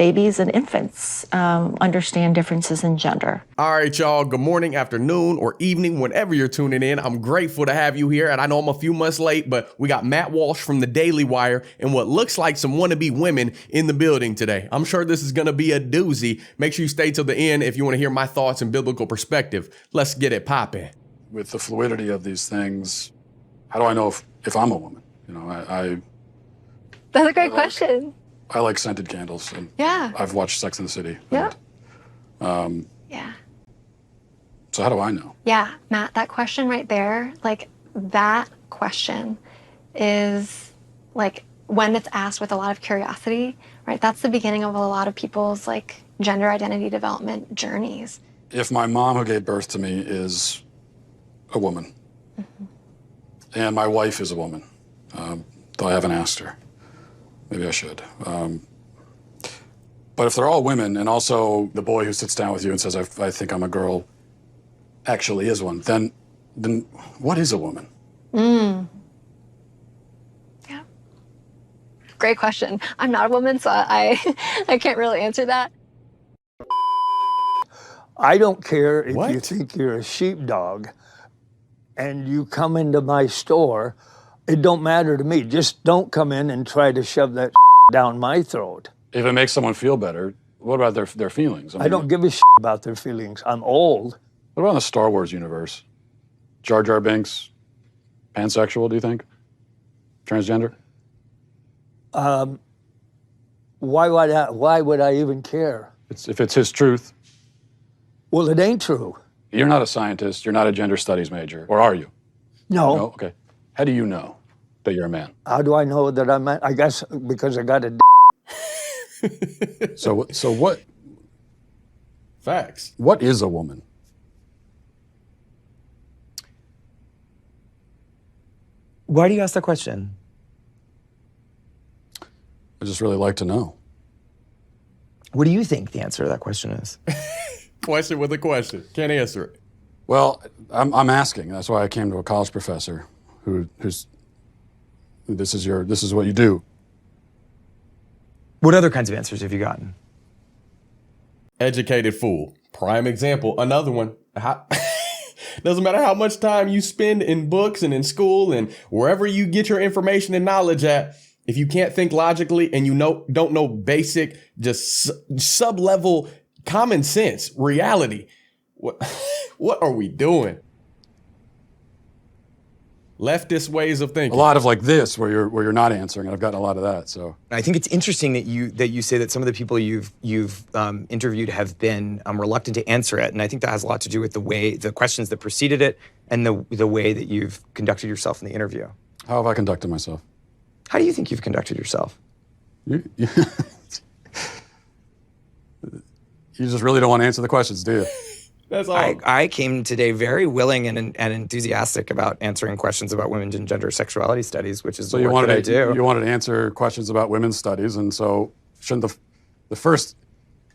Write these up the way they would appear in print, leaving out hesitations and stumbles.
babies and infants understand differences in gender. All right, y'all. Good morning, afternoon, or evening, whenever you're tuning in. I'm grateful to have you here, and I know I'm a few months late, but we got Matt Walsh from the Daily Wire and what looks like some wannabe women in the building today. I'm sure this is going to be a doozy. Make sure you stay till the end if you want to hear my thoughts and biblical perspective. Let's get it popping. With the fluidity of these things, how do I know if I'm a woman? You know, That's a great question. I like scented candles. And Yeah. I've watched Sex and the City. Yeah. Yeah. So how do I know? Yeah, Matt, that question right there, like that question is like when it's asked with a lot of curiosity, right? That's the beginning of a lot of people's like gender identity development journeys. If my mom who gave birth to me is a woman, and my wife is a woman, though I haven't asked her. Maybe I should. But if they're all women, and also the boy who sits down with you and says, I think I'm a girl, actually is one, then what is a woman? Yeah. Great question. I'm not a woman, so I can't really answer that. I don't care if What? you think you're a sheepdog and you come into my store. It don't matter to me. Just don't come in and try to shove that down my throat. If it makes someone feel better, what about their feelings? I don't give a about their feelings. I'm old. What about in the Star Wars universe? Jar Jar Binks, pansexual, do you think? Transgender? Why would I even care? If it's his truth. Well, it ain't true. You're not a scientist, you're not a gender studies major, or are you? No. No? Okay. How do you know that you're a man? How do I know that I'm? I guess because I got a. So what? Facts. What is a woman? Why do you ask that question? I just really like to know. What do you think the answer to that question is? Question with a question. Can't answer it. Well, I'm asking. That's why I came to a college professor who's this is what you do. What other kinds of answers have you gotten? Educated fool. Prime example. Another one. Doesn't matter how much time you spend in books and in school and wherever you get your information and knowledge at, if you can't think logically and don't know basic, just sub-level common sense, reality, what are we doing? Leftist ways of thinking. A lot of like this, where you're not answering, and I've gotten a lot of that. So I think it's interesting that you say that some of the people you've interviewed have been reluctant to answer it, and I think that has a lot to do with the questions that preceded it and the way that you've conducted yourself in the interview. how have I conducted myself? How do you think you've conducted yourself? You just really don't want to answer the questions, do you? That's all. I came today very willing and enthusiastic about answering questions about women's and gender sexuality studies, which is the work that I do. You wanted to answer questions about women's studies, and so shouldn't the first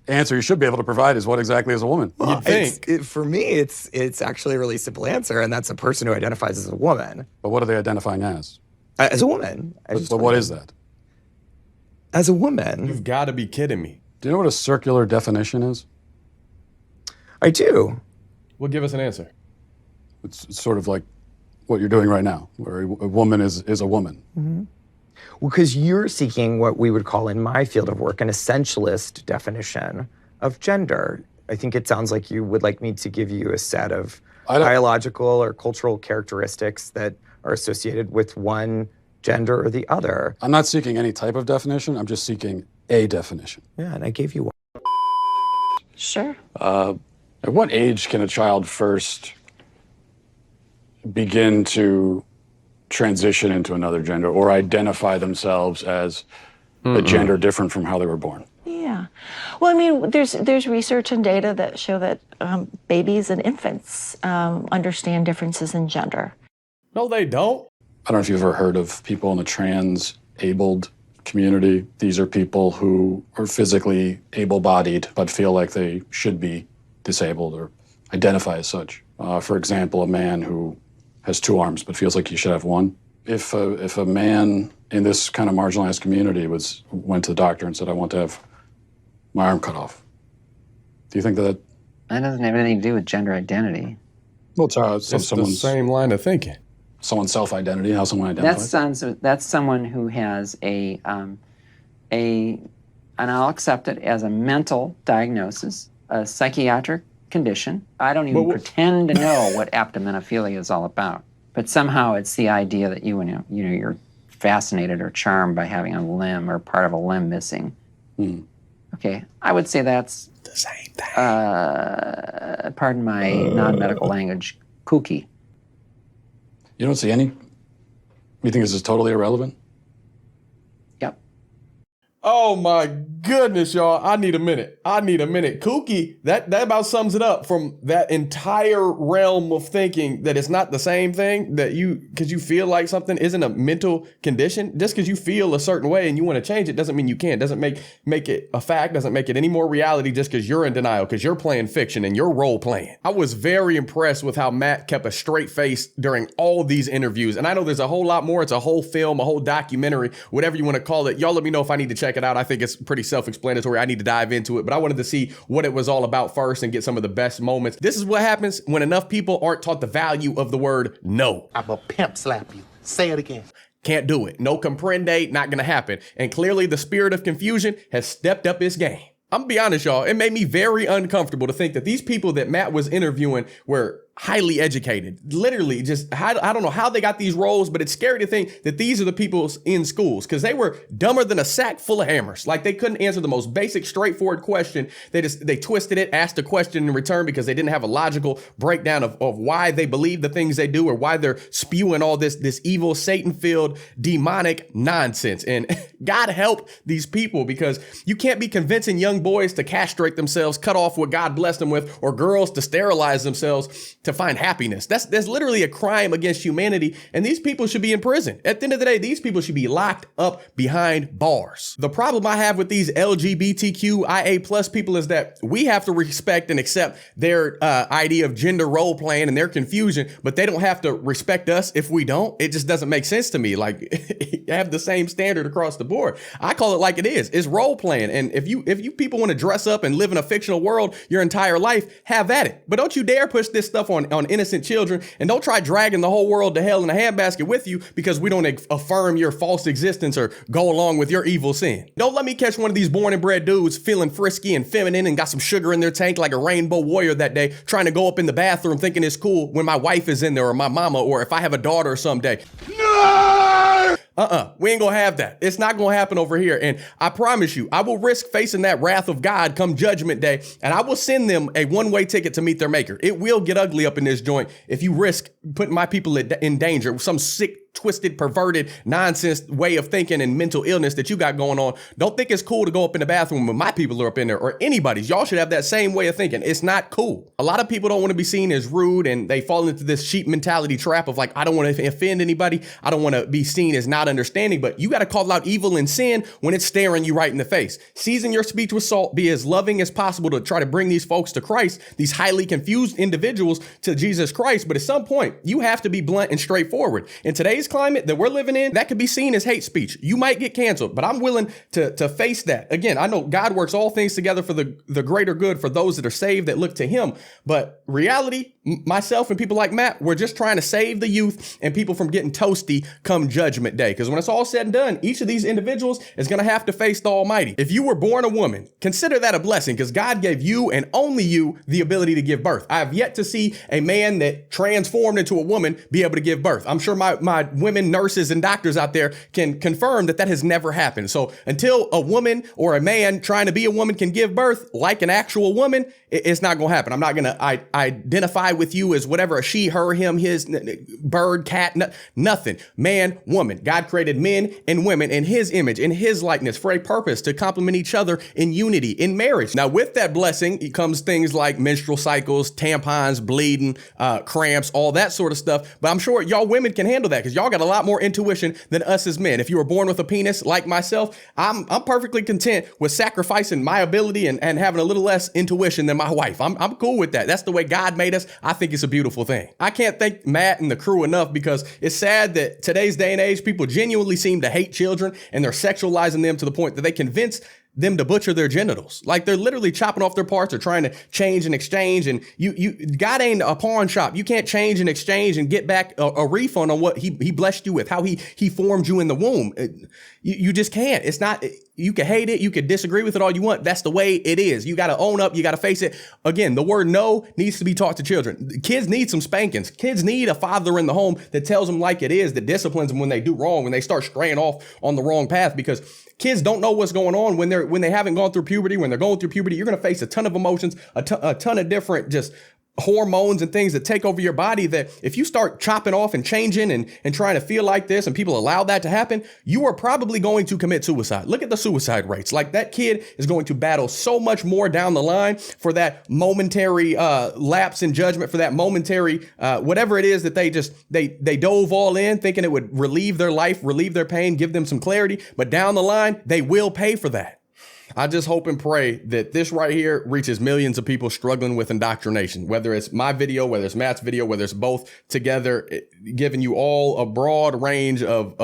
answer you should be able to provide is what exactly is a woman? You'd think. For me, it's actually a really simple answer, and that's a person who identifies as a woman. But what are they identifying as? As a woman. But what is that? As a woman. You've got to be kidding me. Do you know what a circular definition is? I do. Well, give us an answer. It's sort of like what you're doing right now, where a woman is a woman. Mm-hmm. Well, because you're seeking what we would call in my field of work an essentialist definition of gender. I think it sounds like you would like me to give you a set of biological or cultural characteristics that are associated with one gender or the other. I'm not seeking any type of definition. I'm just seeking a definition. Yeah, and I gave you one. Sure. At what age can a child first begin to transition into another gender or identify themselves as a gender different from how they were born? Yeah. Well, I mean, there's research and data that show that babies and infants understand differences in gender. No, they don't. I don't know if you've ever heard of people in the trans-abled community. These are people who are physically able-bodied but feel like they should be disabled or identify as such. For example, a man who has two arms but feels like he should have one. If a man in this kind of marginalized community went to the doctor and said, I want to have my arm cut off. Do you think that? That doesn't have anything to do with gender identity. Well, it's It's the same line of thinking. Someone's self-identity, how someone identifies. That's someone who has and I'll accept it as a mental diagnosis, a psychiatric condition. I don't even pretend to know what aptomenophilia is all about. But somehow it's the idea that you're fascinated or charmed by having a limb or part of a limb missing. Okay, I would say that's The same thing. pardon my non-medical language, kooky. You don't see any? You think this is totally irrelevant? Yep. Oh my goodness, y'all. I need a minute. Kooky, that about sums it up from that entire realm of thinking that it's not the same thing, that because you feel like something isn't a mental condition. Just because you feel a certain way and you want to change it doesn't mean you can. Doesn't make it a fact, doesn't make it any more reality just because you're in denial, because you're playing fiction and you're role playing. I was very impressed with how Matt kept a straight face during all of these interviews. And I know there's a whole lot more. It's a whole film, a whole documentary, whatever you want to call it. Y'all let me know if I need to check it out. I think it's pretty self-explanatory. I need to dive into it, but I wanted to see what it was all about first and get some of the best moments. This is what happens when enough people aren't taught the value of the word no. I'm a pimp slap you. Say it again. Can't do it. No comprende, not gonna happen. And clearly the spirit of confusion has stepped up its game. I'm gonna be honest, y'all. It made me very uncomfortable to think that these people that Matt was interviewing were highly educated. Literally, just, I don't know how they got these roles, but it's scary to think that these are the people in schools, because they were dumber than a sack full of hammers. Like, they couldn't answer the most basic, straightforward question. They twisted it, asked a question in return because they didn't have a logical breakdown of why they believe the things they do or why they're spewing all this evil, Satan-filled, demonic nonsense. And God help these people, because you can't be convincing young boys to castrate themselves, cut off what God blessed them with, or girls to sterilize themselves to find happiness. That's literally a crime against humanity, and these people should be in prison. At the end of the day, these people should be locked up behind bars. The problem I have with these LGBTQIA plus people is that we have to respect and accept their idea of gender role playing and their confusion, but they don't have to respect us if we don't. It just doesn't make sense to me. Like, you have the same standard across the board. I call it like it is. It's role playing, and if you people want to dress up and live in a fictional world your entire life, have at it. But don't you dare push this stuff on innocent children, and don't try dragging the whole world to hell in a handbasket with you because we don't affirm your false existence or go along with your evil sin. Don't let me catch one of these born and bred dudes feeling frisky and feminine and got some sugar in their tank like a rainbow warrior that day, trying to go up in the bathroom thinking it's cool when my wife is in there, or my mama, or if I have a daughter someday. No! We ain't gonna have that. It's not gonna happen over here. And I promise you, I will risk facing that wrath of God come judgment day, and I will send them a one-way ticket to meet their maker. It will get ugly up in this joint if you risk putting my people in danger with some sick, twisted, perverted, nonsense way of thinking and mental illness that you got going on. Don't think it's cool to go up in the bathroom when my people are up in there, or anybody's. Y'all should have that same way of thinking. It's not cool. A lot of people don't want to be seen as rude, and they fall into this sheep mentality trap of like, I don't want to offend anybody. I don't want to be seen as not understanding, but you got to call out evil and sin when it's staring you right in the face. Season your speech with salt. Be as loving as possible to try to bring these folks to Christ, these highly confused individuals to Jesus Christ. But at some point, you have to be blunt and straightforward. In today's climate that we're living in, that could be seen as hate speech. You might get canceled, but I'm willing to face that. Again, I know God works all things together for the greater good for those that are saved, that look to him. But reality, myself and people like Matt, we're just trying to save the youth and people from getting toasty come judgment day. Because when it's all said and done, each of these individuals is going to have to face the Almighty. If you were born a woman, consider that a blessing, because God gave you and only you the ability to give birth. I have yet to see a man that transformed into a woman be able to give birth. I'm sure my women nurses and doctors out there can confirm that has never happened. So until a woman or a man trying to be a woman can give birth like an actual woman, it's not going to happen. I'm not going to identify with you as whatever, a she, her, him, his, bird, cat, nothing. Man, woman. God created men and women in his image, in his likeness, for a purpose, to complement each other in unity, in marriage. Now, with that blessing, it comes things like menstrual cycles, tampons, bleeding, cramps, all that sort of stuff. But I'm sure y'all women can handle that, because y'all got a lot more intuition than us as men. If you were born with a penis like myself, I'm perfectly content with sacrificing my ability and having a little less intuition than my wife. I'm cool with that. That's the way God made us. I think it's a beautiful thing. I can't thank Matt and the crew enough, because it's sad that today's day and age, people genuinely seem to hate children, and they're sexualizing them to the point that they convince them to butcher their genitals. Like they're literally chopping off their parts or trying to change and exchange. And God ain't a pawn shop. You can't change and exchange and get back a refund on what he blessed you with, how he formed you in the womb. You just can't. It's not, you can hate it. You can disagree with it all you want. That's the way it is. You got to own up. You got to face it. Again, the word no needs to be taught to children. Kids need some spankings. Kids need a father in the home that tells them like it is, that disciplines them when they do wrong, when they start straying off on the wrong path, because kids don't know what's going on when they haven't gone through puberty. When they're going through puberty, you're going to face a ton of emotions, a ton of different just hormones and things that take over your body, that if you start chopping off and changing and trying to feel like this, and people allow that to happen, you are probably going to commit suicide. Look at the suicide rates. Like that kid is going to battle so much more down the line for that momentary lapse in judgment, for that momentary whatever it is that they dove all in thinking it would relieve their life, relieve their pain, give them some clarity. But down the line, they will pay for that. I just hope and pray that this right here reaches millions of people struggling with indoctrination, whether it's my video, whether it's Matt's video, whether it's both together, giving you all a broad range of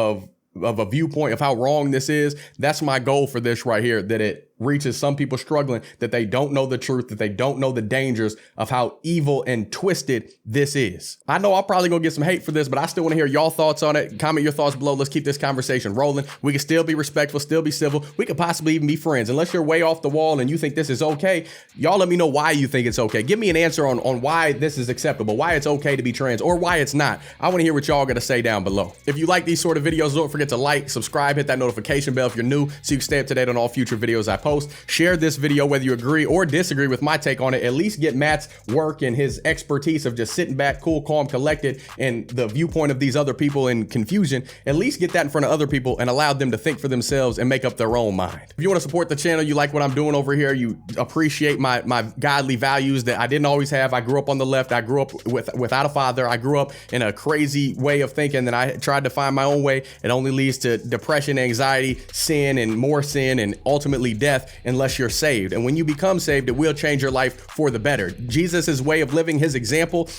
a viewpoint of how wrong this is. That's my goal for this right here, that it reaches some people struggling, that they don't know the truth, that they don't know the dangers of how evil and twisted this is. I know I'll probably gonna get some hate for this, but I still want to hear y'all thoughts on it. Comment your thoughts below. Let's keep this conversation rolling. We can still be respectful, still be civil. We could possibly even be friends. Unless you're way off the wall and you think this is okay, y'all let me know why you think it's okay. Give me an answer on why this is acceptable, why it's okay to be trans, or why it's not. I want to hear what y'all got to say down below. If you like these sort of videos, don't forget to like, subscribe, hit that notification bell if you're new so you can stay up to date on all future videos I post. Share this video whether you agree or disagree with my take on it. At least get Matt's work and his expertise of just sitting back, cool, calm, collected, and the viewpoint of these other people in confusion. At least get that in front of other people and allow them to think for themselves and make up their own mind. If you want to support the channel, you like what I'm doing over here, you appreciate my godly values that I didn't always have. I grew up on the left. I grew up without a father. I grew up in a crazy way of thinking that I tried to find my own way. It only leads to depression, anxiety, sin, and more sin, and ultimately death unless you're saved. And when you become saved, it will change your life for the better. Jesus's way of living, his example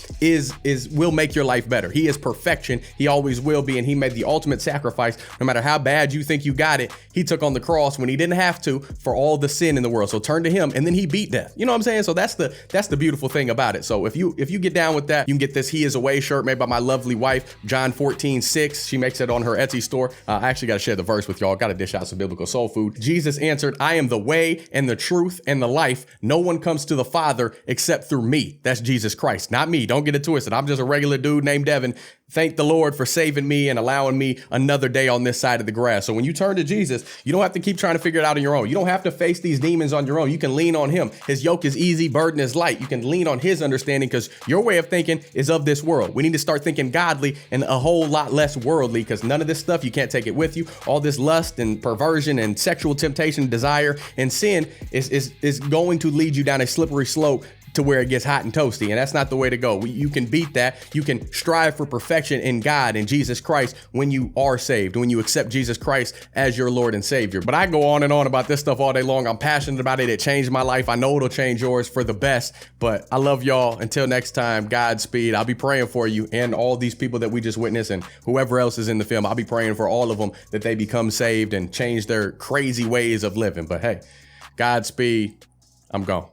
will make your life better. He is perfection. He always will be. And he made the ultimate sacrifice. No matter how bad you think you got it, he took on the cross when he didn't have to for all the sin in the world. So turn to him, and then he beat death. You know what I'm saying? So that's the beautiful thing about it. So if you get down with that, you can get this He Is Away shirt made by my lovely wife, John 14:6. She makes it on her Etsy store. I actually got to share the verse with y'all. Got to dish out some biblical soul food. Jesus answered, I am the way and the truth and the life. No one comes to the Father except through me. That's Jesus Christ, not me. Don't get it twisted. I'm just a regular dude named Devin. Thank the Lord for saving me and allowing me another day on this side of the grass. So when you turn to Jesus, you don't have to keep trying to figure it out on your own. You don't have to face these demons on your own. You can lean on him. His yoke is easy, burden is light. You can lean on his understanding, because your way of thinking is of this world. We need to start thinking godly and a whole lot less worldly, because none of this stuff, you can't take it with you. All this lust and perversion and sexual temptation, desire, and sin is going to lead you down a slippery slope to where it gets hot and toasty. And that's not the way to go. You can beat that. You can strive for perfection in God and Jesus Christ when you are saved, when you accept Jesus Christ as your Lord and Savior. But I go on and on about this stuff all day long. I'm passionate about it. It changed my life. I know it'll change yours for the best. But I love y'all. Until next time, Godspeed. I'll be praying for you and all these people that we just witnessed and whoever else is in the film. I'll be praying for all of them that they become saved and change their crazy ways of living. But hey, Godspeed. I'm gone.